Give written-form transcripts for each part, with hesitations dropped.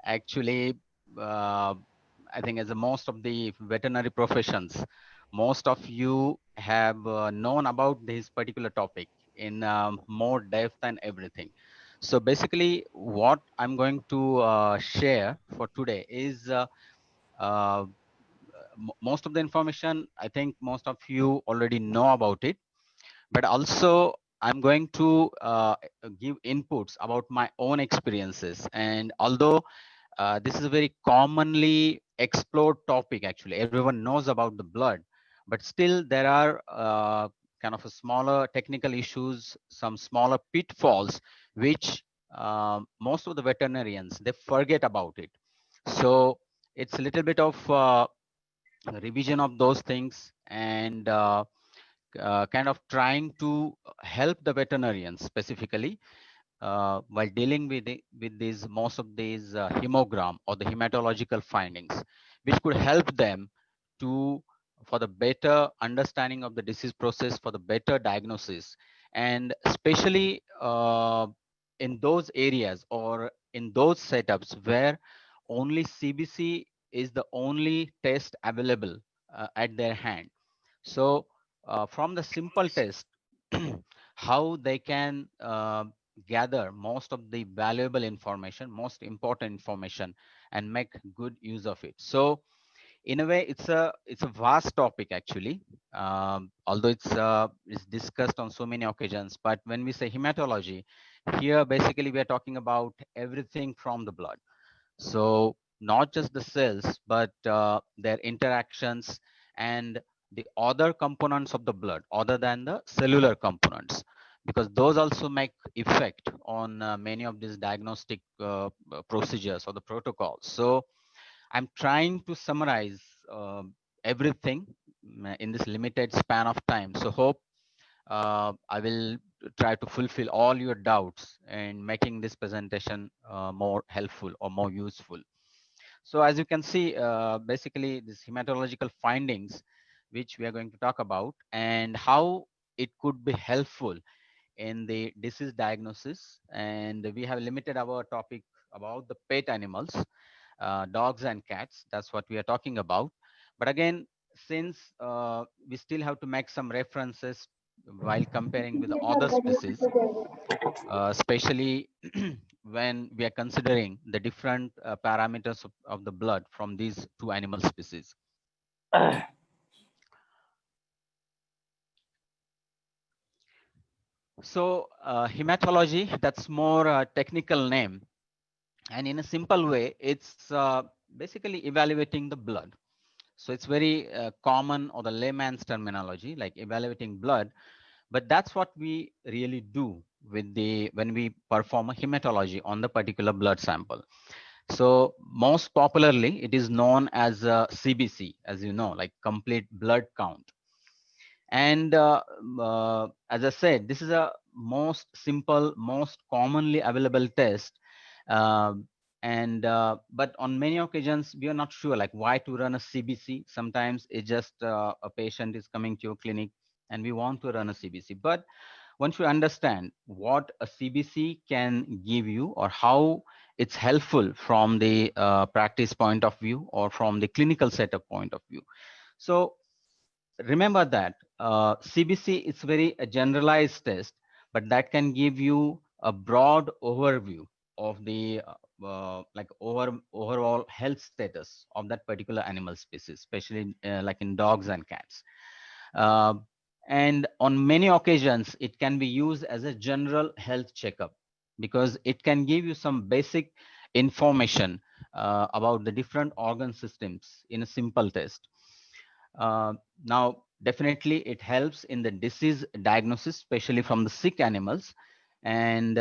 Actually, uh, I think as a most of the veterinary professions, most of you have known about this particular topic in more depth and everything. So basically, what I'm going to share for today is uh, most of the information. I think most of you already know about it, but also I'm going to give inputs about my own experiences. And although this is a very commonly explored topic, actually everyone knows about the blood, but still there are kind of a smaller technical issues, some smaller pitfalls which most of the veterinarians they forget about it. So it's a little bit of revision of those things, and kind of trying to help the veterinarians specifically while dealing with with these most of these hemogram or the hematological findings, which could help them to for the better understanding of the disease process, for the better diagnosis, and especially in those areas or in those setups where only CBC is the only test available at their hand. So from the simple test, how they can gather most of the valuable information, most important information, and make good use of it. So in a way, it's a vast topic actually, although it's discussed on so many occasions. But when we say hematology, here basically we are talking about everything from the blood. So not just the cells, but their interactions and the other components of the blood other than the cellular components, because those also make effect on many of these diagnostic procedures or the protocols. So I'm trying to summarize everything in this limited span of time. So hope I will try to fulfill all your doubts in making this presentation more helpful or more useful. So as you can see, basically these hematological findings, which we are going to talk about, and how it could be helpful in the disease diagnosis. And we have limited our topic about the pet animals, dogs and cats. That's what we are talking about. But again, since we still have to make some references while comparing with the other species, especially when we are considering the different parameters of the blood from these two animal species. So hematology, that's more a technical name. And in a simple way, it's basically evaluating the blood. So it's very common, or the layman's terminology, like evaluating blood. But that's what we really do with the when we perform a hematology on the particular blood sample. So most popularly, it is known as CBC, as you know, like complete blood count. And as I said, this is a most simple, most commonly available test. Um and but on many occasions, we are not sure like why to run a CBC. Sometimes it's just a patient is coming to your clinic and we want to run a CBC. But once you understand what a CBC can give you or how it's helpful from the practice point of view or from the clinical setup point of view. So remember that CBC is very a generalized test, but that can give you a broad overview of the like overall health status of that particular animal species, especially like in dogs and cats. Uh, and on many occasions, it can be used as a general health checkup because it can give you some basic information about the different organ systems in a simple test. Now, definitely it helps in the disease diagnosis, especially from the sick animals. And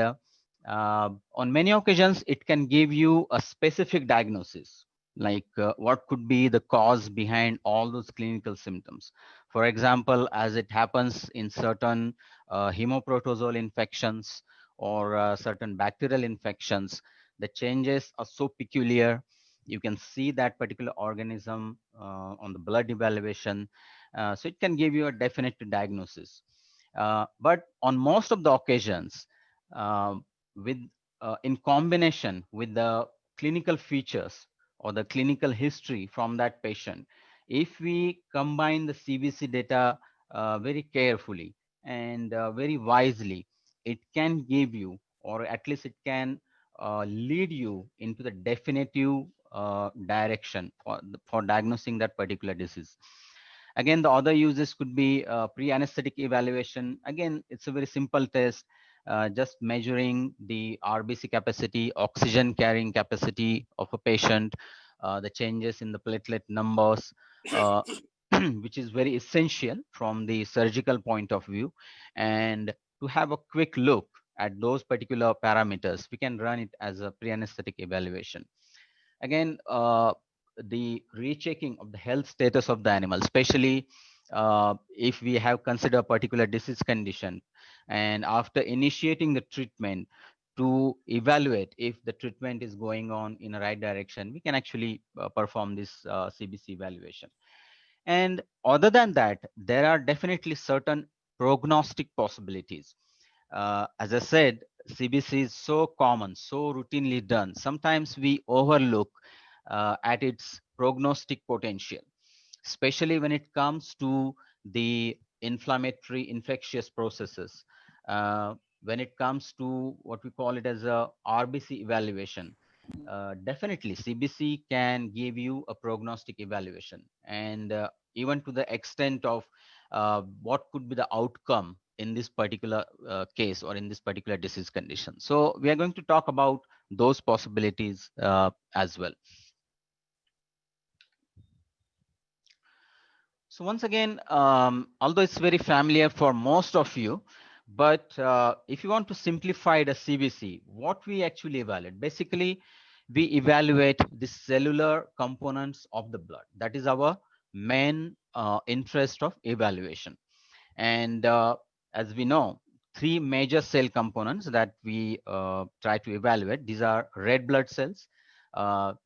on many occasions, it can give you a specific diagnosis, like what could be the cause behind all those clinical symptoms. For example, as it happens in certain hemoprotozoal infections or certain bacterial infections, the changes are so peculiar. You can see that particular organism on the blood evaluation. So it can give you a definite diagnosis. But on most of the occasions, uh, with in combination with the clinical features or the clinical history from that patient, if we combine the CBC data very carefully and very wisely, it can give you, or at least it can lead you into the definitive direction for diagnosing that particular disease. Again, the other uses could be pre-anesthetic evaluation. Again, it's a very simple test, just measuring the RBC capacity, oxygen carrying capacity of a patient, the changes in the platelet numbers, uh, which is very essential from the surgical point of view. And to have a quick look at those particular parameters, we can run it as a pre-anesthetic evaluation. Again, the rechecking of the health status of the animal, especially if we have considered a particular disease condition, and after initiating the treatment, to evaluate if the treatment is going on in the right direction, we can actually perform this CBC evaluation. And other than that, there are definitely certain prognostic possibilities. As I said, CBC is so common, so routinely done. Sometimes we overlook at its prognostic potential, especially when it comes to the inflammatory infectious processes. When it comes to what we call it as a RBC evaluation, definitely CBC can give you a prognostic evaluation, and even to the extent of what could be the outcome in this particular case or in this particular disease condition. So we are going to talk about those possibilities as well. So once again, although it's very familiar for most of you, but if you want to simplify the CBC, what we actually evaluate, basically, we evaluate the cellular components of the blood. That is our main interest of evaluation. And as we know, three major cell components that we try to evaluate. These are red blood cells.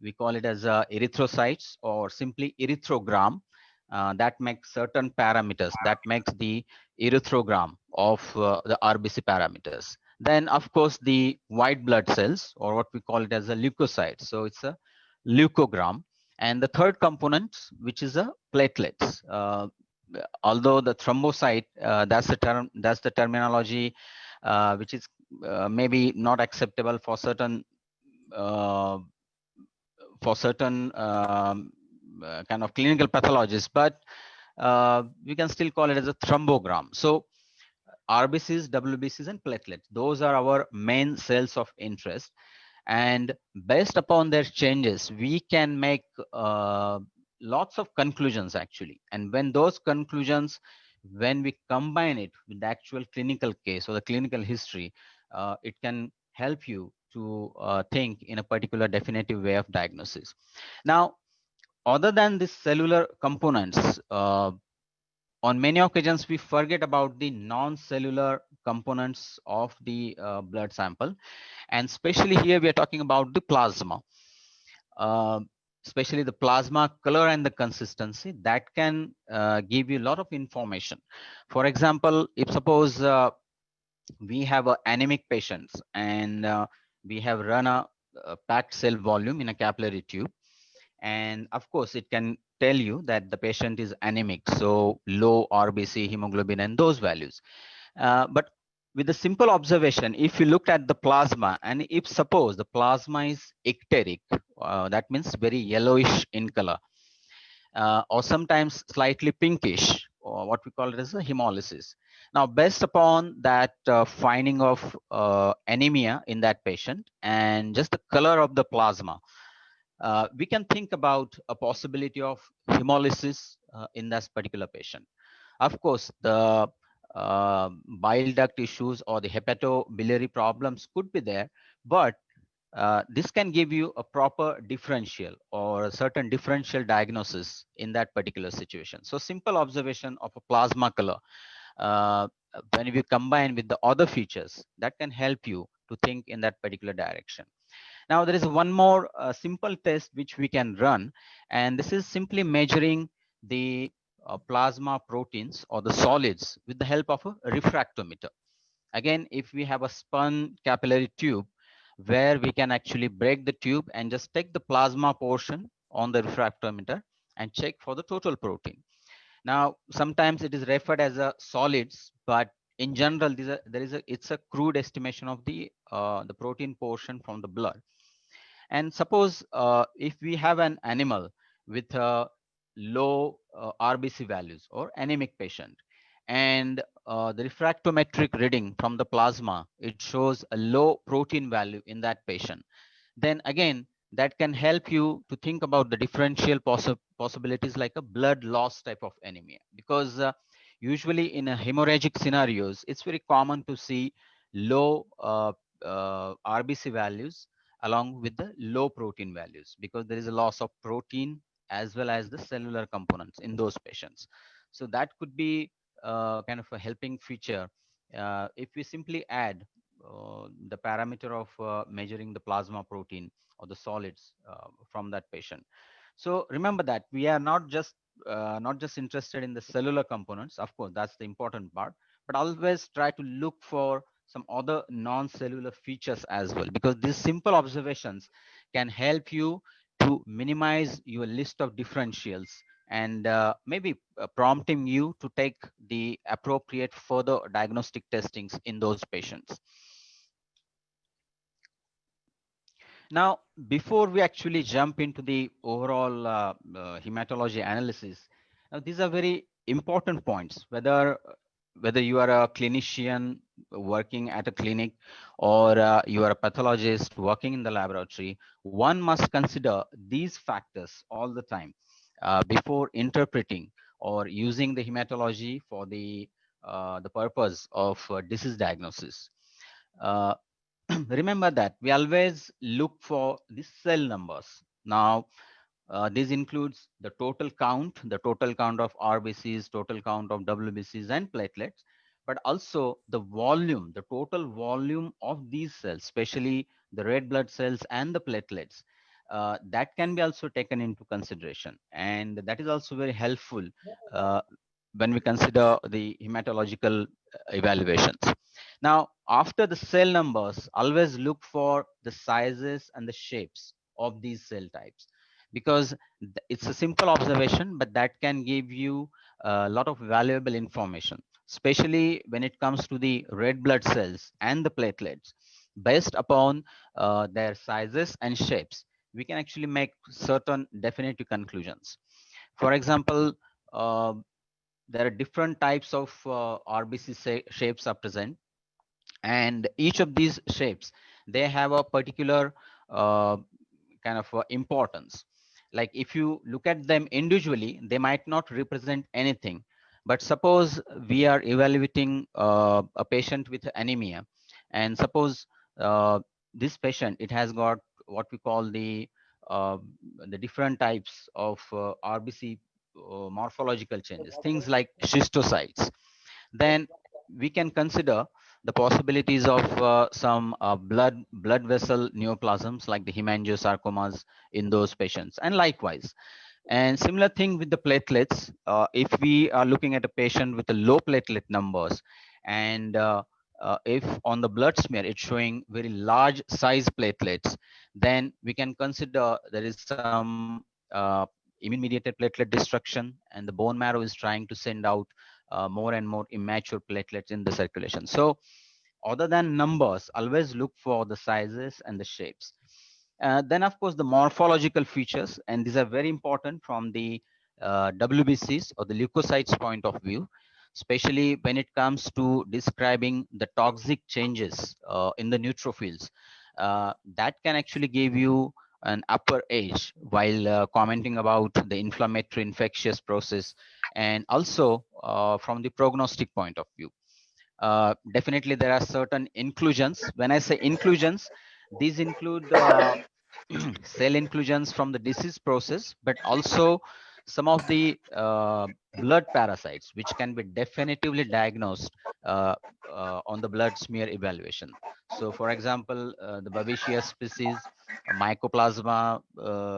We call it as erythrocytes, or simply erythrogram. That makes certain parameters, that makes the erythrogram of the RBC parameters. Then, of course, the white blood cells, or what we call it as a leukocyte. So it's a leukogram. And the third component, which is a platelets. Although the thrombocyte, that's the term, that's the terminology which is maybe not acceptable for certain uh, kind of clinical pathologies, but we can still call it as a thrombogram. So RBCs, WBCs, and platelets, those are our main cells of interest. And based upon their changes, we can make lots of conclusions actually. And when those conclusions, when we combine it with the actual clinical case or the clinical history, it can help you to think in a particular definitive way of diagnosis. Now, other than these cellular components, on many occasions we forget about the non-cellular components of the blood sample, and especially here we are talking about the plasma, uh, especially the plasma color and the consistency that can give you a lot of information. For example, if suppose we have anemic patients, and we have run a packed cell volume in a capillary tube, and of course it can tell you that the patient is anemic, so low RBC, hemoglobin, and those values. But with a simple observation, if you looked at the plasma, and if suppose the plasma is icteric, that means very yellowish in color, or sometimes slightly pinkish, or what we call it as a hemolysis. Now, based upon that finding of anemia in that patient and just the color of the plasma, we can think about a possibility of hemolysis in this particular patient. Of course, the bile duct issues or the hepatobiliary problems could be there, but this can give you a proper differential or a certain differential diagnosis in that particular situation. So simple observation of a plasma color, uh, when you combine with the other features, that can help you to think in that particular direction. Now, there is one more simple test which we can run, and this is simply measuring the plasma proteins or the solids with the help of a refractometer. Again, if we have a spun capillary tube, where we can actually break the tube and just take the plasma portion on the refractometer and check for the total protein. Now, sometimes it is referred as a solids, but in general, it's a crude estimation of the protein portion from the blood. And suppose if we have an animal with low RBC values or anemic patient, and the refractometric reading from the plasma, it shows a low protein value in that patient, then again, that can help you to think about the differential possibilities like a blood loss type of anemia. Because usually in a hemorrhagic scenarios, it's very common to see low RBC values along with the low protein values, because there is a loss of protein as well as the cellular components in those patients. So that could be kind of a helping feature if we simply add the parameter of measuring the plasma protein or the solids from that patient. So remember that we are not just interested in the cellular components. Of course, that's the important part, but always try to look for some other non-cellular features as well, because these simple observations can help you to minimize your list of differentials and maybe prompting you to take the appropriate further diagnostic testings in those patients. Now, before we actually jump into the overall hematology analysis, these are very important points. Whether you are a clinician working at a clinic or you are a pathologist working in the laboratory, one must consider these factors all the time before interpreting or using the hematology for the purpose of disease diagnosis. Uh, Remember that we always look for the cell numbers. Now, this includes the total count of RBCs, total count of WBCs and platelets, but also the volume, the total volume of these cells, especially the red blood cells and the platelets. That can be also taken into consideration. And that is also very helpful uh, when we consider the hematological evaluations. Now, after the cell numbers, always look for the sizes and the shapes of these cell types, because it's a simple observation, but that can give you a lot of valuable information, especially when it comes to the red blood cells and the platelets. Based upon their sizes and shapes, we can actually make certain definitive conclusions. For example, uh, there are different types of RBC shapes are present, and each of these shapes, they have a particular uh, kind of importance. Like if you look at them individually, they might not represent anything, but suppose we are evaluating a patient with anemia, and suppose this patient, it has got what we call uh, the different types of RBC morphological changes, things like schistocytes, then we can consider the possibilities of some blood vessel neoplasms like the hemangiosarcomas in those patients, and likewise. And similar thing with the platelets. If we are looking at a patient with a low platelet numbers, and if on the blood smear it's showing very large size platelets, then we can consider there is some immune mediated platelet destruction, and the bone marrow is trying to send out more and more immature platelets in the circulation. So other than numbers, always look for the sizes and the shapes. Then, of course, the morphological features, and these are very important from the WBCs or the leukocytes point of view, especially when it comes to describing the toxic changes in the neutrophils. That can actually give you an upper edge while commenting about the inflammatory infectious process, and also from the prognostic point of view. Definitely there are certain inclusions. When I say inclusions, these include cell inclusions from the disease process, but also some of the blood parasites, which can be definitively diagnosed uh, on the blood smear evaluation. So for example, the Babesia species, Mycoplasma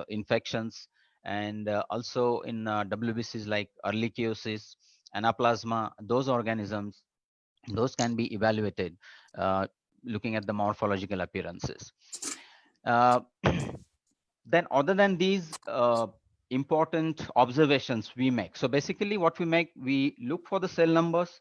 infections, and also in WBCs like Ehrlichiosis, Anaplasma, those organisms, those can be evaluated. looking at the morphological appearances. Uh, then other than these important observations we make, so basically what we make, we look for the cell numbers,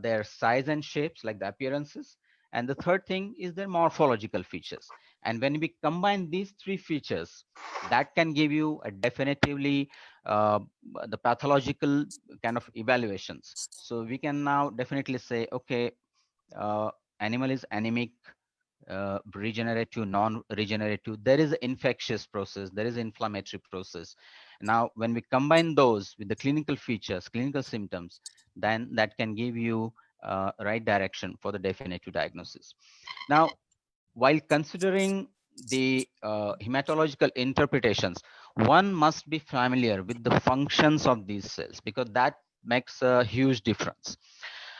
their size and shapes, like the appearances, and the third thing is their morphological features. And when we combine these three features, that can give you a definitively uh, the pathological kind of evaluations. So we can now definitely say, okay, uh, animal is anemic, regenerative, non-regenerative. There is an infectious process, there is inflammatory process. Now, when we combine those with the clinical features, clinical symptoms, then that can give you right direction for the definitive diagnosis. Now, while considering the hematological interpretations, one must be familiar with the functions of these cells, because that makes a huge difference.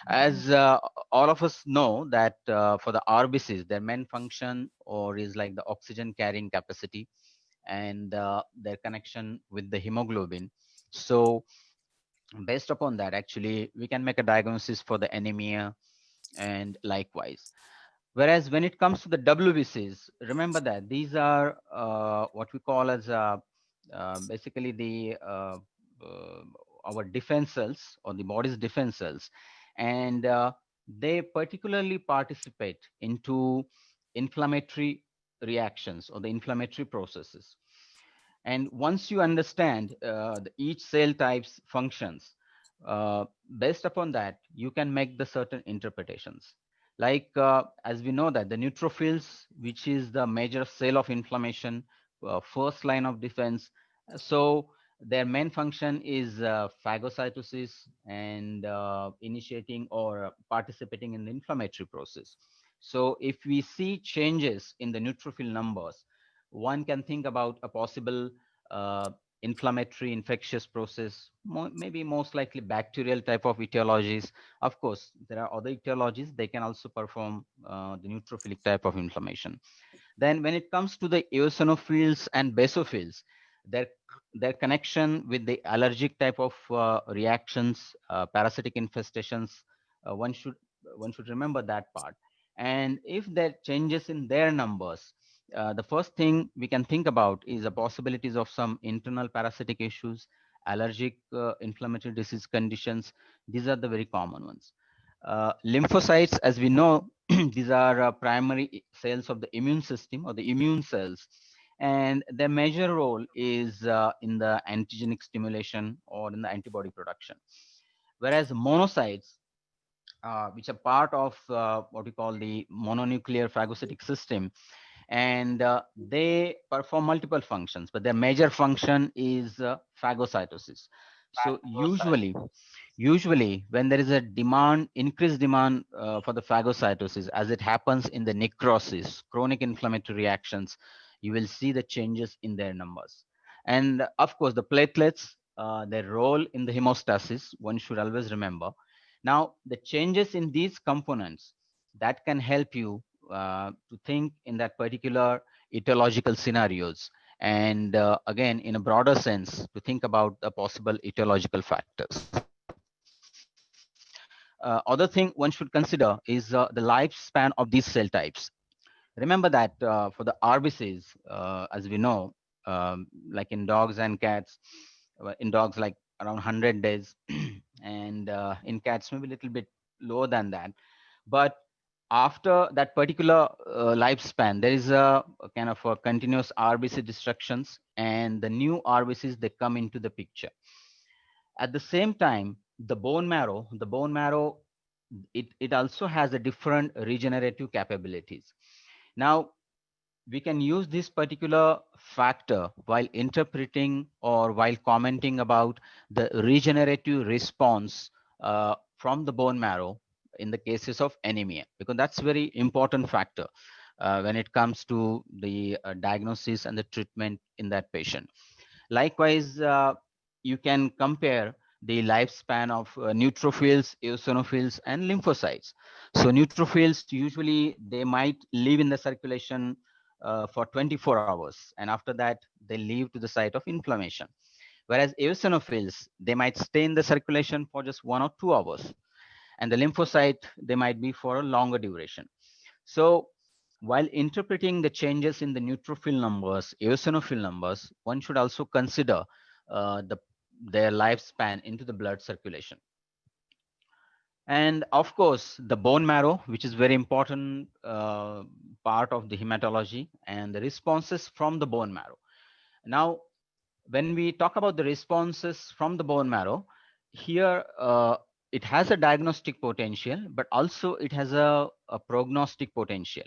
As all of us know that for the RBCs, their main function or is like the oxygen carrying capacity and their connection with the hemoglobin. So based upon that, actually, we can make a diagnosis for the anemia and likewise. Whereas when it comes to the WBCs, remember that these are what we call as basically the our defense cells or the body's defense cells, and they particularly participate into inflammatory reactions or the inflammatory processes. And once you understand each cell type's functions, based upon that, you can make the certain interpretations. Like as we know that the neutrophils, which is the major cell of inflammation, first line of defense. So their main function is phagocytosis and initiating or participating in the inflammatory process. So if we see changes in the neutrophil numbers, one can think about a possible uh, inflammatory infectious process, maybe most likely bacterial type of etiologies. Of course, there are other etiologies, they can also perform the neutrophilic type of inflammation. Then when it comes to the eosinophils and basophils, their their connection with the allergic type of reactions, parasitic infestations, uh, one should one should remember that part. And if there changes in their numbers, the first thing we can think about is the possibilities of some internal parasitic issues, allergic inflammatory disease conditions. These are the very common ones. Lymphocytes, as we know, these are primary cells of the immune system or the immune cells, and their major role is in the antigenic stimulation or in the antibody production. Whereas monocytes, which are part of what we call the mononuclear phagocytic system, and they perform multiple functions, but their major function is phagocytosis. So usually when there is a demand, increased demand for the phagocytosis, as it happens in the necrosis, chronic inflammatory reactions, you will see the changes in their numbers. And of course, the platelets, their role in the hemostasis, one should always remember. Now, the changes in these components, that can help you to think in that particular etiological scenarios, and again, in a broader sense, to think about the possible etiological factors. Other thing one should consider is the lifespan of these cell types. Remember that for the RBCs, as we know, like in dogs and cats, in dogs like around 100 days, and in cats maybe a little bit lower than that. But after that particular lifespan, there is a kind of a continuous RBC destructions, and the new RBCs, they come into the picture. At the same time, the bone marrow, it also has a different regenerative capabilities. Now, we can use this particular factor while interpreting or while commenting about the regenerative response from the bone marrow in the cases of anemia, because that's very important factor when it comes to the diagnosis and the treatment in that patient. Likewise, you can compare the lifespan of neutrophils, eosinophils, and lymphocytes. So neutrophils, usually they might live in the circulation for 24 hours, and after that, they leave to the site of inflammation. Whereas eosinophils, they might stay in the circulation for just 1 or 2 hours, and the lymphocyte, they might be for a longer duration. So while interpreting the changes in the neutrophil numbers, eosinophil numbers, one should also consider their lifespan into the blood circulation. And of course, the bone marrow, which is very important part of the hematology, and the responses from the bone marrow. Now, when we talk about the responses from the bone marrow, here it has a diagnostic potential, but also it has a prognostic potential.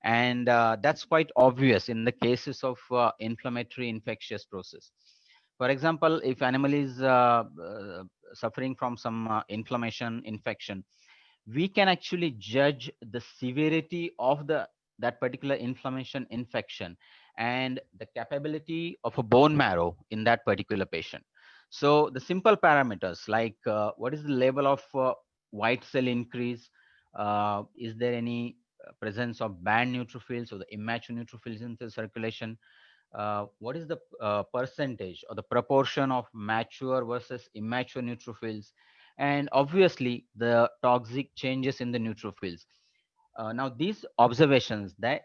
And that's quite obvious in the cases of inflammatory infectious process. For example, if animal is suffering from some inflammation infection, we can actually judge the severity of that particular inflammation infection and the capability of a bone marrow in that particular patient. So the simple parameters like what is the level of white cell increase, is there any presence of banned neutrophils or the immature neutrophils in the circulation, what is the percentage or the proportion of mature versus immature neutrophils, and obviously the toxic changes in the neutrophils. Now these observations that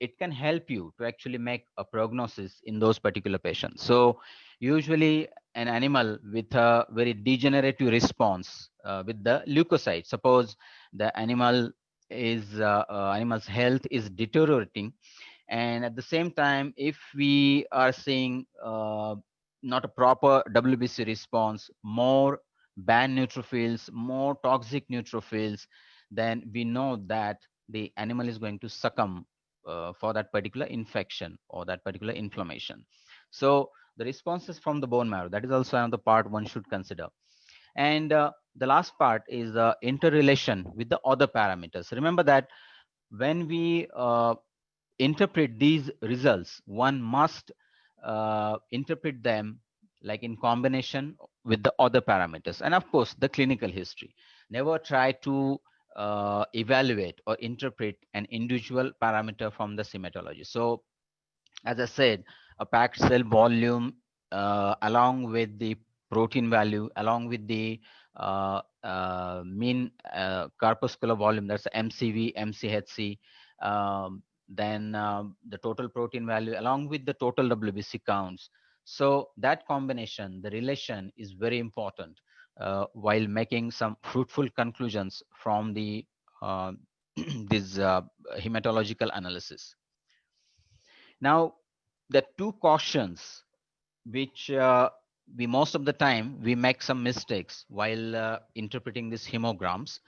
it can help you to actually make a prognosis in those particular patients. So usually an animal with a very degenerative response with the leukocytes, suppose the animal's health is deteriorating, and at the same time if we are seeing not a proper WBC response, more banned neutrophils, more toxic neutrophils, then we know that the animal is going to succumb for that particular infection or that particular inflammation. So the responses from the bone marrow, that is also another part one should consider. And the last part is the interrelation with the other parameters. Remember that when we interpret these results, one must interpret them like in combination with the other parameters. And of course, the clinical history. Never try to evaluate or interpret an individual parameter from the hematology. So as I said, a packed cell volume along with the protein value, along with the mean corpuscular volume, that's MCV, MCHC, then the total protein value along with the total WBC counts. So that combination, the relation is very important while making some fruitful conclusions from the this hematological analysis. Now, the two cautions which we most of the time we make some mistakes while interpreting these hemograms.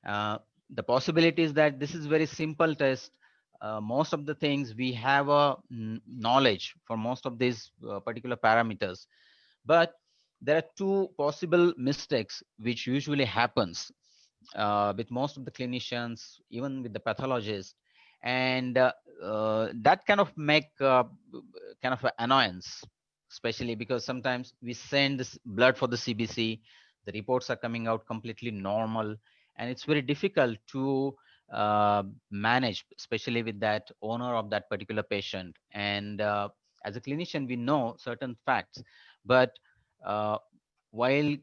The possibility is that this is very simple test. Most of the things we have a knowledge for most of these particular parameters, but there are two possible mistakes which usually happens with most of the clinicians, even with the pathologists, and that kind of make kind of an annoyance, especially because sometimes we send this blood for the CBC, the reports are coming out completely normal, and it's very difficult to manage, especially with that owner of that particular patient. And as a clinician, we know certain facts, but uh, while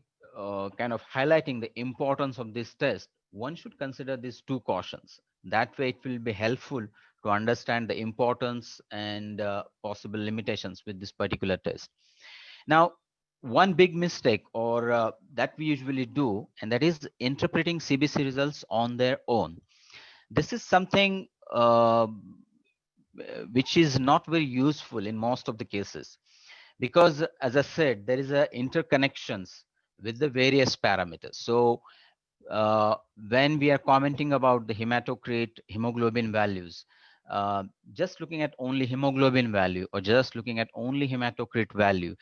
kind of highlighting the importance of this test, one should consider these two cautions. That way, it will be helpful to understand the importance and possible limitations with this particular test. Now, one big mistake or that we usually do, and that is interpreting CBC results on their own. This is something which is not very useful in most of the cases, because as I said, there is a interconnections with the various parameters. So uh, when we are commenting about the hematocrit hemoglobin values, just looking at only hemoglobin value or just looking at only hematocrit value,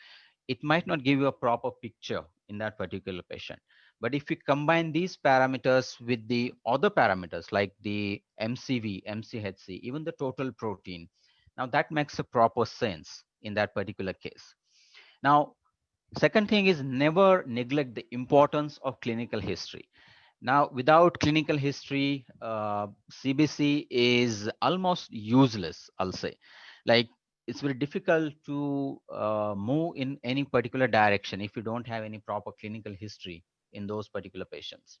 it might not give you a proper picture in that particular patient. But if we combine these parameters with the other parameters like the MCV, MCHC, even the total protein, now that makes a proper sense in that particular case. Now, second thing is never neglect the importance of clinical history. Now, without clinical history, CBC is almost useless, I'll say. Like, it's very difficult to move in any particular direction if you don't have any proper clinical history in those particular patients.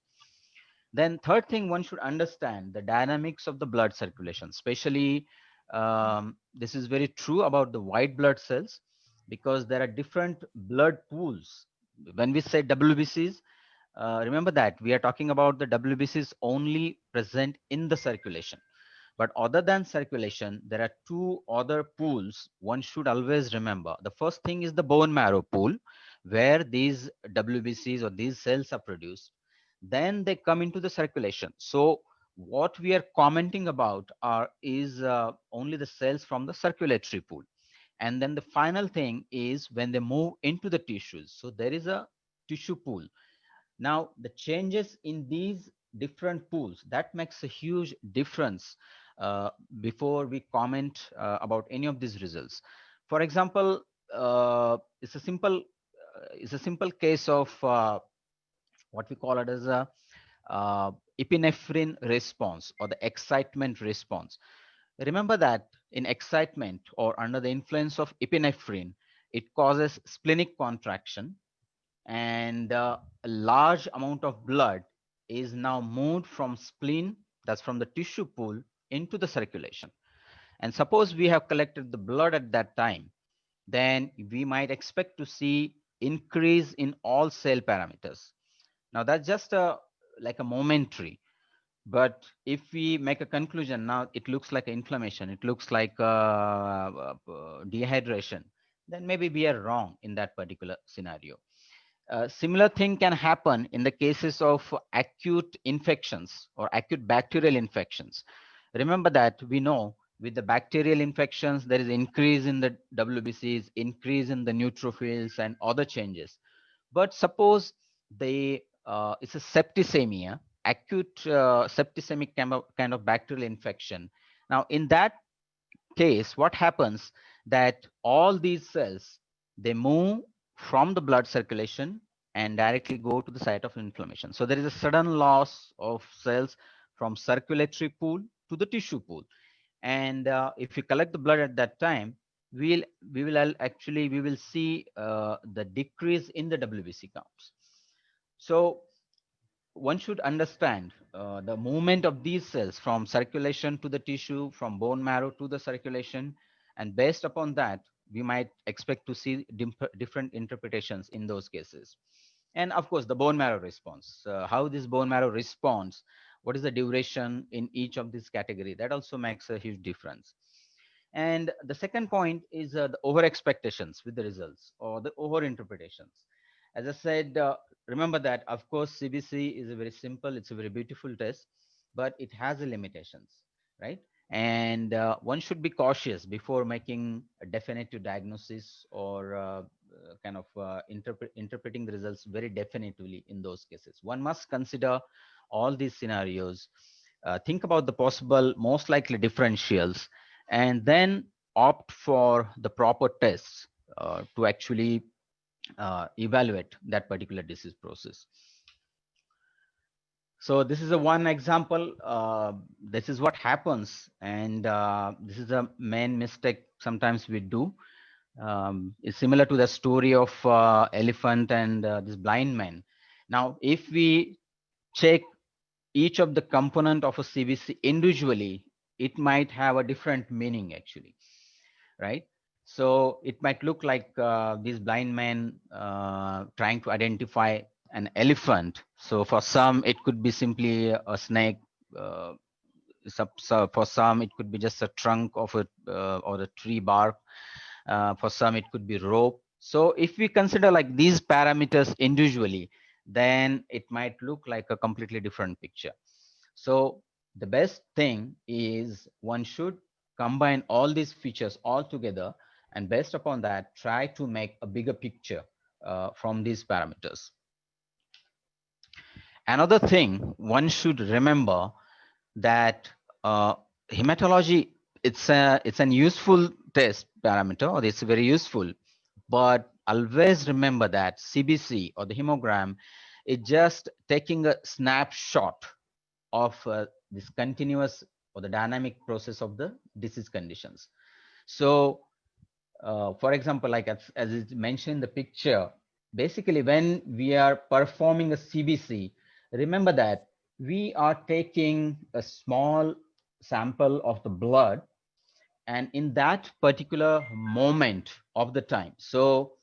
Then third thing, one should understand the dynamics of the blood circulation, especially this is very true about the white blood cells because there are different blood pools. When we say WBCs, remember that we are talking about the WBCs only present in the circulation. But other than circulation, there are two other pools one should always remember. The first thing is the bone marrow pool, where these WBCs or these cells are produced. Then they come into the circulation. So what we are commenting about is only the cells from the circulatory pool. And then the final thing is when they move into the tissues. So there is a tissue pool. Now, the changes in these different pools, that makes a huge difference uh, before we comment about any of these results. For example, it's a simple case of what we call it as a epinephrine response or the excitement response. Remember that in excitement or under the influence of epinephrine, it causes splenic contraction, and a large amount of blood is now moved from spleen, that's from the tissue pool, into the circulation. And suppose we have collected the blood at that time, then we might expect to see increase in all cell parameters. Now that's just a like a momentary, but if we make a conclusion, now it looks like inflammation, it looks like dehydration, then maybe we are wrong in that particular scenario. Similar thing can happen in the cases of acute infections or acute bacterial infections. Remember that we know with the bacterial infections, there is increase in the WBCs, increase in the neutrophils and other changes. But suppose it's a septicemia, acute septicemic kind of bacterial infection. Now, in that case, what happens that all these cells, they move from the blood circulation and directly go to the site of inflammation. So there is a sudden loss of cells from circulatory pool to the tissue pool. And if we collect the blood at that time, we'll we will actually we will see the decrease in the WBC counts. So one should understand the movement of these cells from circulation to the tissue, from bone marrow to the circulation, and based upon that, we might expect to see different interpretations in those cases. And of course, the bone marrow response, how this bone marrow responds, what is the duration in each of these category, that also makes a huge difference. And the second point is the over expectations with the results or the over interpretations. As I said, remember that of course CBC is a very simple, it's a very beautiful test, but it has a limitations, right? And one should be cautious before making a definitive diagnosis or kind of interpreting the results very definitively in those cases. One must consider all these scenarios, think about the possible most likely differentials, and then opt for the proper tests to actually evaluate that particular disease process. So this is a one example. This is what happens, and this is a main mistake sometimes we do. It's similar to the story of elephant and this blind man. Now, if we check each of the component of a CBC individually, it might have a different meaning actually, right? So it might look like these blind men trying to identify an elephant. So for some, it could be simply a snake. Uh, so for some, it could be just a trunk of a or a tree bark. For some, it could be rope. So if we consider like these parameters individually, then it might look like a completely different picture. So the best thing is one should combine all these features all together, and based upon that, try to make a bigger picture from these parameters. Another thing one should remember that hematology, it's an useful test parameter, or it's very useful, but always remember that CBC or the hemogram is just taking a snapshot of this continuous or the dynamic process of the disease conditions. So for example, like as is mentioned in the picture, basically when we are performing a CBC, remember that we are taking a small sample of the blood, and in that particular moment of the time. So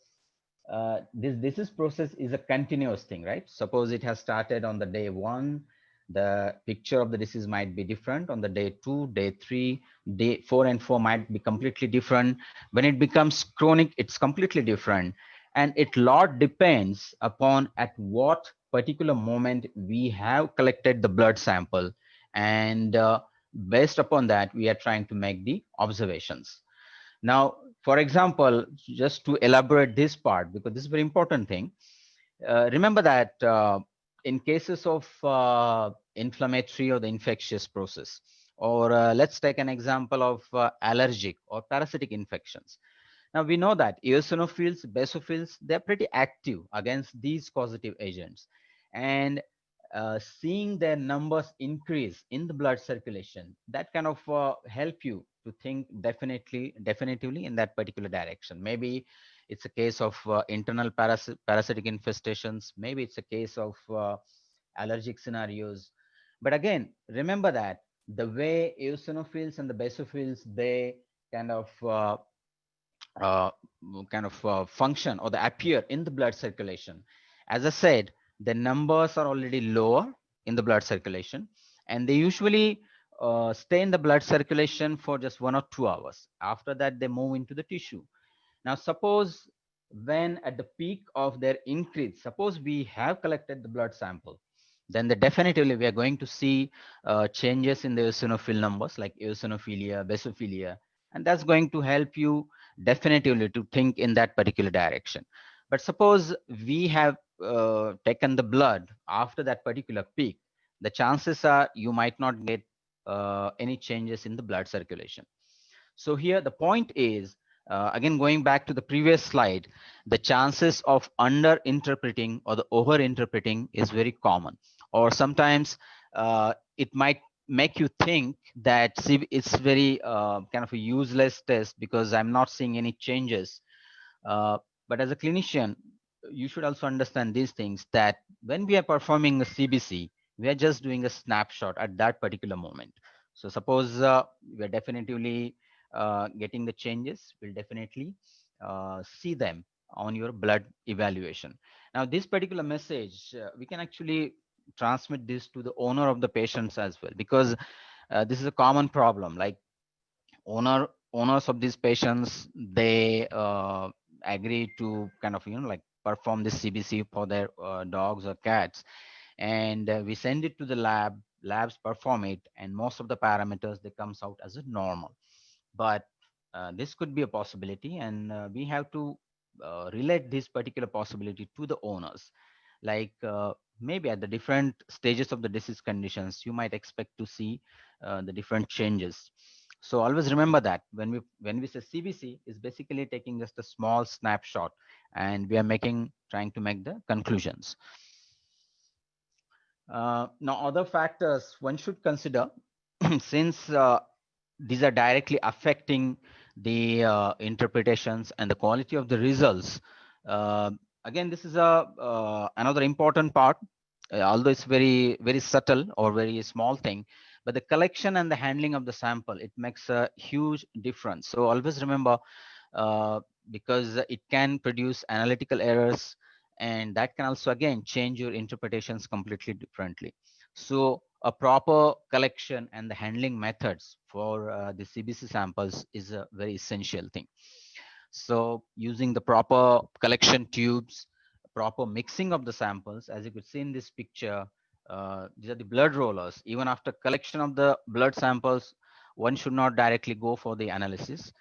this disease process is a continuous thing, right? Suppose it has started on the day one, the picture of the disease might be different. On the day two, day three, day four and four might be completely different. When it becomes chronic, it's completely different. And it lot depends upon at what particular moment we have collected the blood sample. And based upon that, we are trying to make the observations. Now, for example, just to elaborate this part, because this is a very important thing, remember that in cases of inflammatory or the infectious process, or let's take an example of allergic or parasitic infections. Now we know that eosinophils, basophils, they're pretty active against these causative agents. And seeing their numbers increase in the blood circulation, that kind of help you to think definitively in that particular direction. Maybe it's a case of internal parasitic infestations. Maybe it's a case of allergic scenarios. But again, remember that the way eosinophils and the basophils, they kind of uh, function or they appear in the blood circulation. As I said, the numbers are already lower in the blood circulation, and they usually stay in the blood circulation for just 1 or 2 hours. After that, they move into the tissue. Now, suppose when at the peak of their increase, suppose we have collected the blood sample, then definitively we are going to see changes in the eosinophil numbers like eosinophilia, basophilia, and that's going to help you definitively to think in that particular direction. But suppose we have taken the blood after that particular peak, the chances are you might not get any changes in the blood circulation. So here the point is, again, going back to the previous slide, the chances of under interpreting or the over interpreting is very common. Or sometimes it might make you think that it's very kind of a useless test because I'm not seeing any changes. But as a clinician, you should also understand these things, that when we are performing a CBC, we are just doing a snapshot at that particular moment. So suppose we are definitively getting the changes, we'll definitely see them on your blood evaluation. Now, this particular message, we can actually transmit this to the owner of the patients as well, because this is a common problem. Like owners of these patients, they agree to kind of like perform this CBC for their dogs or cats, and we send it to the labs perform it, and most of the parameters, they comes out as a normal. But this could be a possibility, and we have to relate this particular possibility to the owners. Like maybe at the different stages of the disease conditions, you might expect to see the different changes. So always remember that when we say CBC, is basically taking just a small snapshot, and we are trying to make the conclusions. Now, other factors one should consider, since these are directly affecting the interpretations and the quality of the results. Uh, Again, this is a another important part, although it's very subtle or very small thing, but the collection and the handling of the sample, it makes a huge difference. So always remember, because it can produce analytical errors, and that can also again change your interpretations completely differently. So a proper collection and the handling methods for the CBC samples is a very essential thing. So using the proper collection tubes, proper mixing of the samples, as you could see in this picture, these are the blood rollers. Even after collection of the blood samples, one should not directly go for the analysis.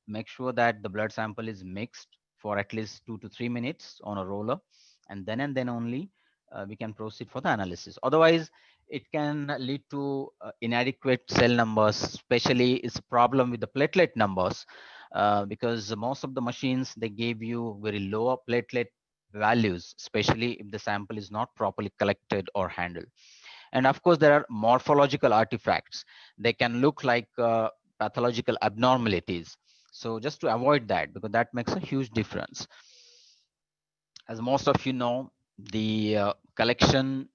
Make sure that the blood sample is mixed for at least 2 to 3 minutes on a roller, and then only we can proceed for the analysis. Otherwise, it can lead to inadequate cell numbers, especially it's a problem with the platelet numbers, because most of the machines, they gave you very lower platelet values, especially if the sample is not properly collected or handled. And of course, there are morphological artifacts. They can look like pathological abnormalities. So just to avoid that, because that makes a huge difference. As most of you know, the collection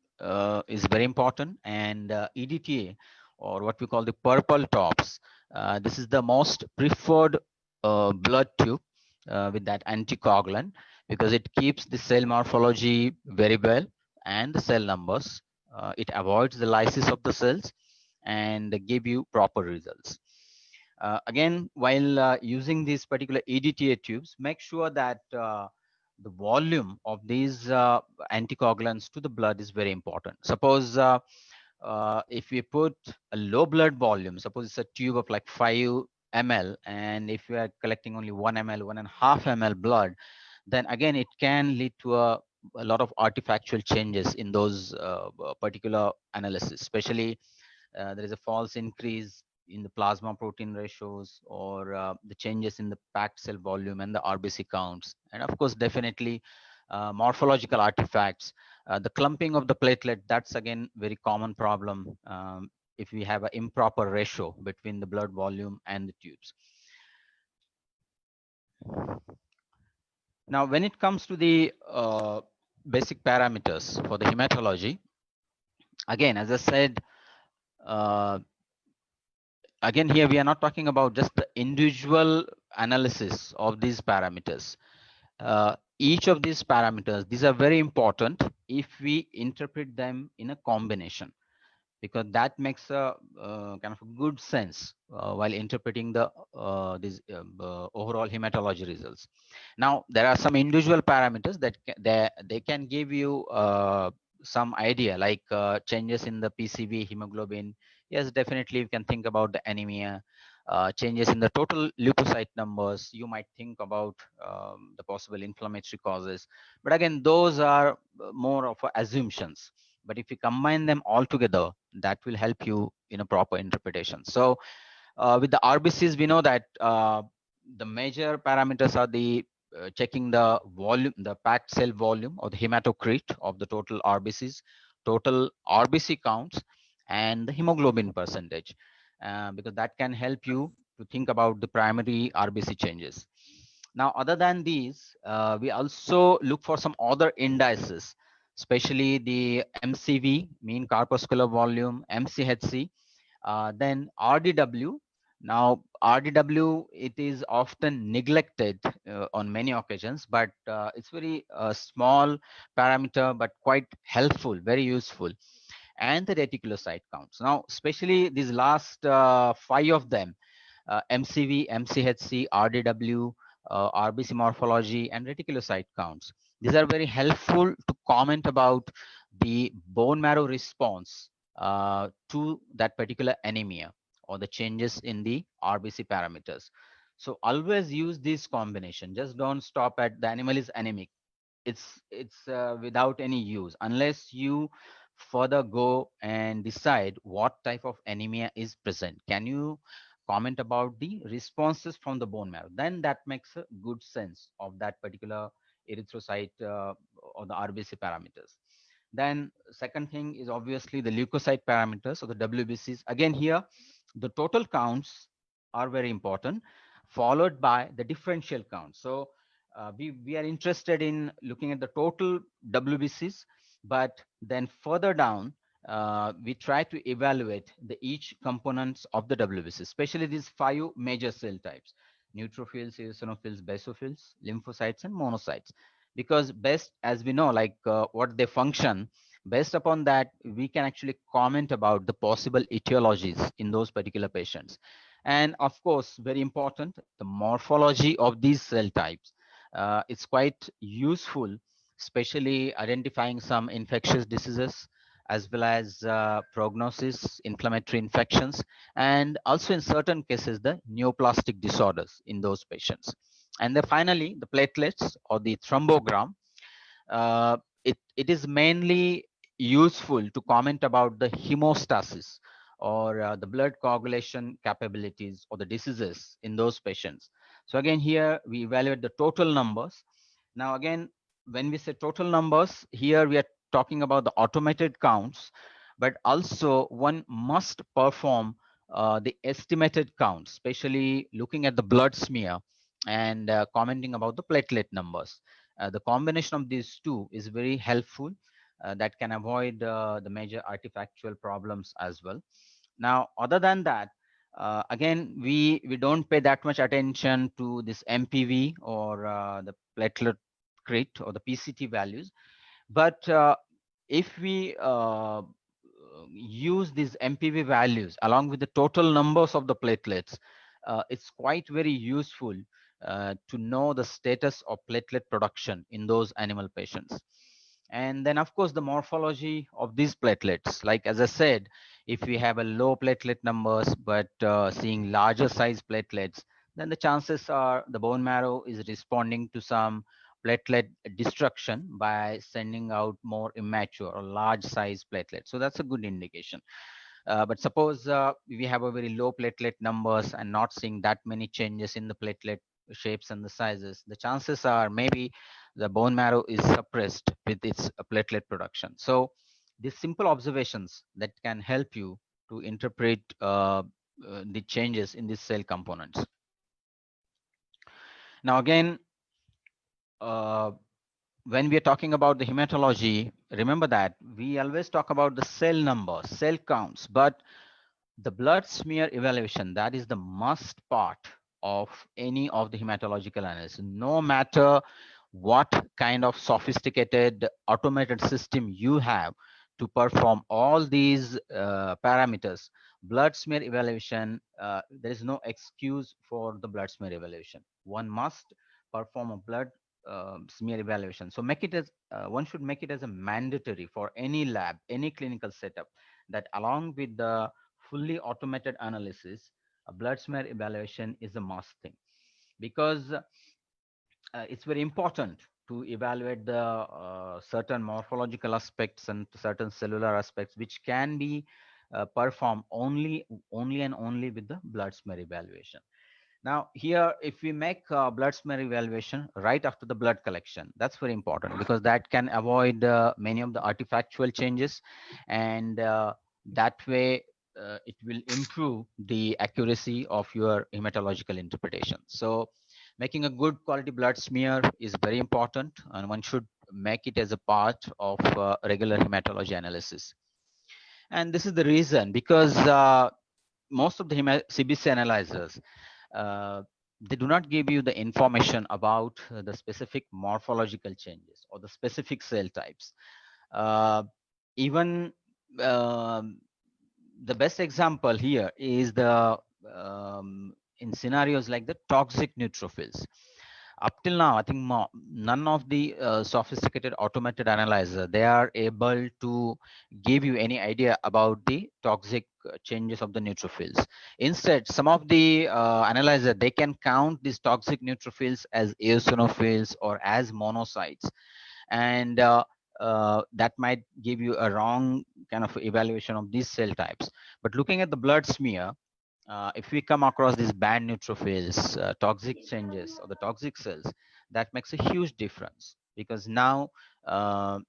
is very important, and EDTA, or what we call the purple tops, this is the most preferred blood tube with that anticoagulant, because it keeps the cell morphology very well and the cell numbers. It avoids the lysis of the cells and give you proper results. Again, while using these particular EDTA tubes, make sure that the volume of these anticoagulants to the blood is very important. Suppose if we put a low blood volume, suppose it's a tube of like 5 ml, and if you are collecting only 1 ml, 1.5 ml blood, then again it can lead to a lot of artifactual changes in those particular analysis, especially there is a false increase in the plasma protein ratios, or the changes in the packed cell volume and the RBC counts. And of course, definitely morphological artifacts, the clumping of the platelet, that's again very common problem if we have an improper ratio between the blood volume and the tubes. Now, when it comes to the basic parameters for the hematology, again, as I said, again, here we are not talking about just the individual analysis of these parameters. Each of these parameters, these are very important if we interpret them in a combination, because that makes a kind of a good sense while interpreting the these overall hematology results. Now, there are some individual parameters that they can give you some idea, like changes in the PCV, hemoglobin. Yes, definitely you can think about the anemia. Changes in the total leukocyte numbers, you might think about the possible inflammatory causes. But again, those are more of assumptions. But if you combine them all together, that will help you in a proper interpretation. So with the RBCs, we know that the major parameters are the checking the volume, the packed cell volume, or the hematocrit of the total RBCs, total RBC counts, and the hemoglobin percentage, because that can help you to think about the primary RBC changes. Now, other than these, we also look for some other indices, especially the MCV, mean corpuscular volume, MCHC, then RDW. Now, RDW, it is often neglected on many occasions, but it's very small parameter, but quite helpful, very useful. And the reticulocyte counts. Now, especially these last 5 of them, MCV, MCHC, RDW, RBC morphology, and reticulocyte counts. These are very helpful to comment about the bone marrow response to that particular anemia or the changes in the RBC parameters. So always use this combination. Just don't stop at the animal is anemic. It's without any use unless you further go and decide what type of anemia is present. Can you comment about the responses from the bone marrow? Then that makes a good sense of that particular erythrocyte or the RBC parameters. Then second thing is obviously the leukocyte parameters or the WBCs. Again, here the total counts are very important, followed by the differential count. So we are interested in looking at the total WBCs, but then further down, we try to evaluate the each components of the WBC, especially these 5 major cell types: neutrophils, eosinophils, basophils, lymphocytes, and monocytes. Because best, as we know, like what they function, based upon that, we can actually comment about the possible etiologies in those particular patients. And of course, very important, the morphology of these cell types. It's quite useful, especially identifying some infectious diseases, as well as prognosis, inflammatory infections, and also in certain cases, the neoplastic disorders in those patients. And then finally, the platelets or the thrombogram. It is mainly useful to comment about the hemostasis or the blood coagulation capabilities or the diseases in those patients. So again, here we evaluate the total numbers. Now again, when we say total numbers, here we are talking about the automated counts, but also one must perform the estimated counts, especially looking at the blood smear and commenting about the platelet numbers. The combination of these two is very helpful that can avoid the major artifactual problems as well. Now, other than that, again, we don't pay that much attention to this MPV or the platelet crit or the PCT values. But if we use these MPV values along with the total numbers of the platelets, it's quite very useful to know the status of platelet production in those animal patients. And then, of course, the morphology of these platelets. Like, as I said, if we have a low platelet numbers, but seeing larger size platelets, then the chances are the bone marrow is responding to some platelet destruction by sending out more immature or large size platelets. So that's a good indication. But suppose we have a very low platelet numbers and not seeing that many changes in the platelet shapes and the sizes, the chances are maybe the bone marrow is suppressed with its platelet production. So these simple observations that can help you to interpret the changes in these cell components. Now, again, uh, when we are talking about the hematology, remember that we always talk about the cell number, cell counts, but the blood smear evaluation, that is the must part of any of the hematological analysis. No matter what kind of sophisticated automated system you have to perform all these parameters, blood smear evaluation, there is no excuse for the blood smear evaluation. One must perform a blood smear evaluation. So make it as one should make it as a mandatory for any lab, any clinical setup, that along with the fully automated analysis, a blood smear evaluation is a must thing, because it's very important to evaluate the certain morphological aspects and certain cellular aspects which can be performed only and only with the blood smear evaluation. Now, here, if we make blood smear evaluation right after the blood collection, that's very important, because that can avoid many of the artifactual changes, and that way it will improve the accuracy of your hematological interpretation. So making a good quality blood smear is very important, and one should make it as a part of regular hematology analysis. And this is the reason, because most of the CBC analyzers, uh, they do not give you the information about the specific morphological changes or the specific cell types. Uh, even um, the best example here is the in scenarios like the toxic neutrophils. Up till now, I think none of the sophisticated automated analyzer, they are able to give you any idea about the toxic changes of the neutrophils. Instead, some of the analyzer, they can count these toxic neutrophils as eosinophils or as monocytes, and that might give you a wrong kind of evaluation of these cell types. But looking at the blood smear, if we come across these banned neutrophils, toxic changes, or the toxic cells, that makes a huge difference, because now, uh,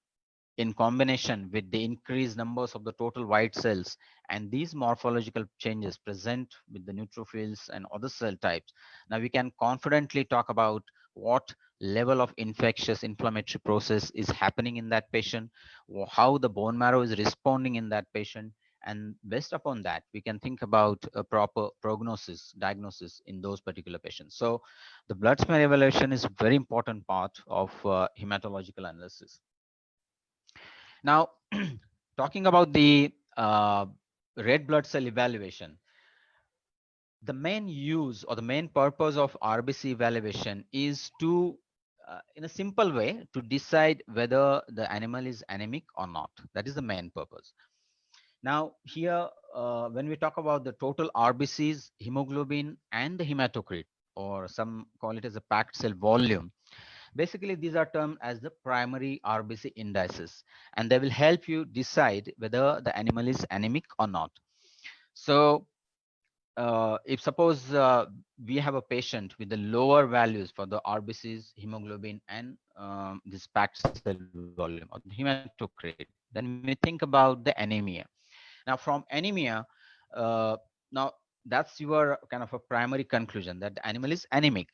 in combination with the increased numbers of the total white cells and these morphological changes present with the neutrophils and other cell types, now we can confidently talk about what level of infectious inflammatory process is happening in that patient, how the bone marrow is responding in that patient, and based upon that, we can think about a proper prognosis, diagnosis in those particular patients. So the blood smear evaluation is a very important part of hematological analysis. Now, talking about the red blood cell evaluation, the main use or the main purpose of RBC evaluation is to, in a simple way, to decide whether the animal is anemic or not. That is the main purpose. Now, here, when we talk about the total RBCs, hemoglobin, and the hematocrit, or some call it as a packed cell volume, basically, these are termed as the primary RBC indices, and they will help you decide whether the animal is anemic or not. So, if suppose we have a patient with the lower values for the RBCs, hemoglobin, and this packed cell volume or the hematocrit, then we think about the anemia. Now, from anemia, now that's your kind of a primary conclusion that the animal is anemic.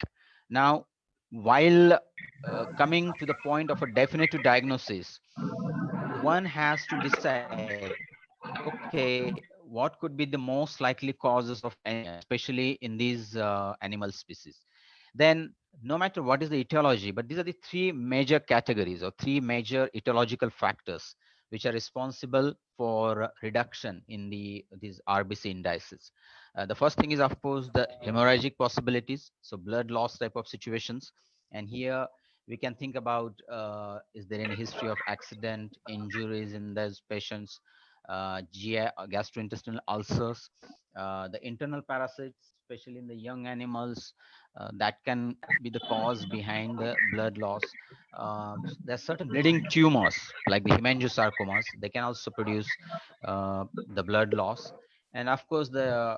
Now, while coming to the point of a definitive diagnosis, one has to decide, okay, what could be the most likely causes of anemia, especially in these animal species. Then, no matter what is the etiology, but these are the three major categories or three major etiological factors which are responsible for reduction in these RBC indices. The first thing is, of course, the hemorrhagic possibilities, so blood loss type of situations. And here we can think about, is there any history of accident, injuries in those patients, GI, gastrointestinal ulcers, the internal parasites, especially in the young animals, that can be the cause behind the blood loss. There are certain bleeding tumors like the hemangiosarcomas. They can also produce the blood loss. And of course, the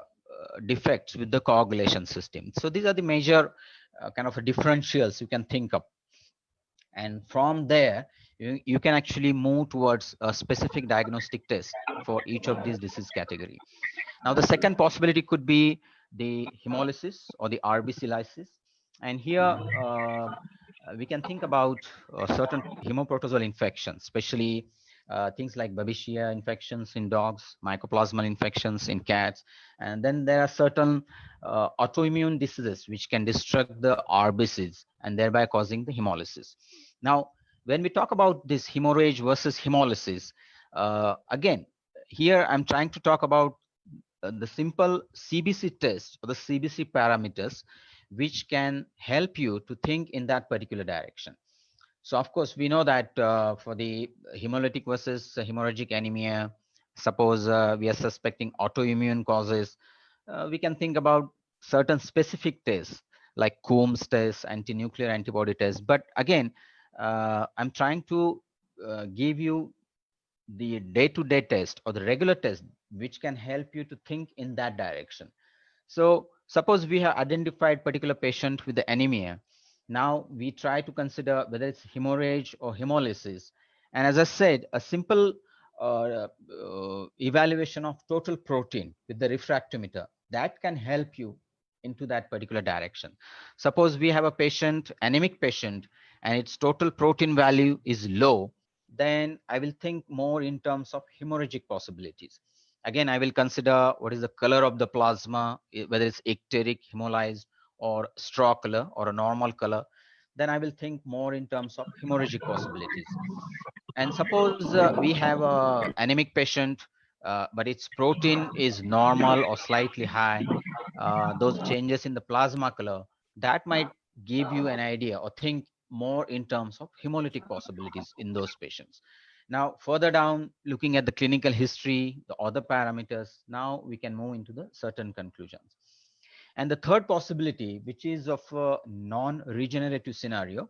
defects with the coagulation system. So these are the major kind of differentials you can think of. And from there, you can actually move towards a specific diagnostic test for each of these disease category. Now, the second possibility could be the hemolysis or the RBC lysis. And here we can think about certain hemoprotozoal infections, especially things like Babesia infections in dogs, mycoplasmal infections in cats. And then there are certain autoimmune diseases which can destruct the RBCs and thereby causing the hemolysis. Now, when we talk about this hemorrhage versus hemolysis, again, here I'm trying to talk about the simple CBC test or the CBC parameters, which can help you to think in that particular direction. So, of course, we know that for the hemolytic versus hemorrhagic anemia, suppose we are suspecting autoimmune causes, we can think about certain specific tests like Coombs test, anti-nuclear antibody test. But again, I'm trying to give you the day-to-day test or the regular test which can help you to think in that direction. So suppose we have identified particular patient with the anemia. Now we try to consider whether it's hemorrhage or hemolysis. And as I said, a simple evaluation of total protein with the refractometer, that can help you into that particular direction. Suppose we have a patient, anemic patient, and its total protein value is low, then I will think more in terms of hemorrhagic possibilities. Again, I will consider what is the color of the plasma, whether it's ecteric, hemolyzed, or straw color or a normal color. Then I will think more in terms of hemorrhagic possibilities. And suppose we have a anemic patient, but its protein is normal or slightly high. Those changes in the plasma color, that might give you an idea or think more in terms of hemolytic possibilities in those patients. Now, further down, looking at the clinical history, the other parameters, now we can move into the certain conclusions. And the third possibility, which is of a non-regenerative scenario,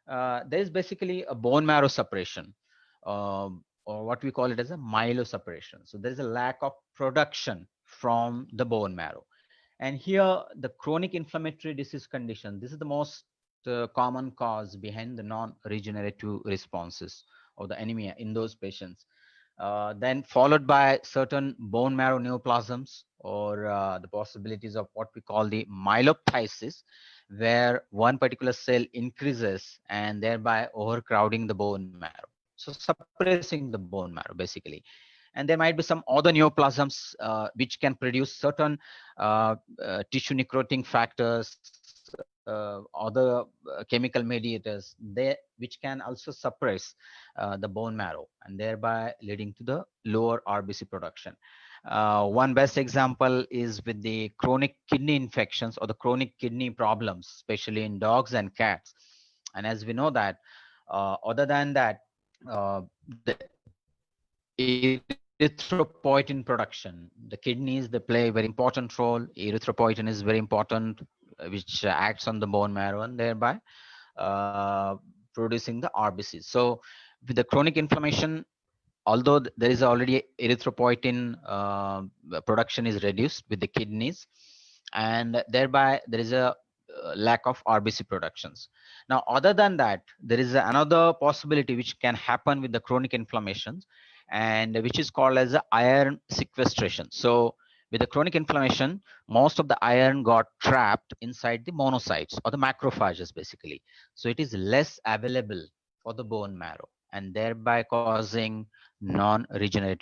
there is basically a bone marrow suppression, or what we call it as a myelosuppression. So there is a lack of production from the bone marrow. And here, the chronic inflammatory disease condition, this is the most common cause behind the non-regenerative responses of the anemia in those patients. Then followed by certain bone marrow neoplasms, or the possibilities of what we call the myelophthisis, where one particular cell increases and thereby overcrowding the bone marrow. So suppressing the bone marrow, basically. And there might be some other neoplasms which can produce certain tissue necrotic factors, other chemical mediators, which can also suppress the bone marrow and thereby leading to the lower RBC production. One best example is with the chronic kidney infections or the chronic kidney problems, especially in dogs and cats. And as we know that, other than that, the erythropoietin production, the kidneys, they play a very important role. Erythropoietin is very important, which acts on the bone marrow and thereby producing the RBCs. So with the chronic inflammation, although there is already erythropoietin production is reduced with the kidneys, and thereby there is a lack of RBC productions. Now, other than that, there is another possibility which can happen with the chronic inflammations, and which is called as the iron sequestration. So with the chronic inflammation, most of the iron got trapped inside the monocytes or the macrophages, basically. So it is less available for the bone marrow. and thereby causing non-regenerative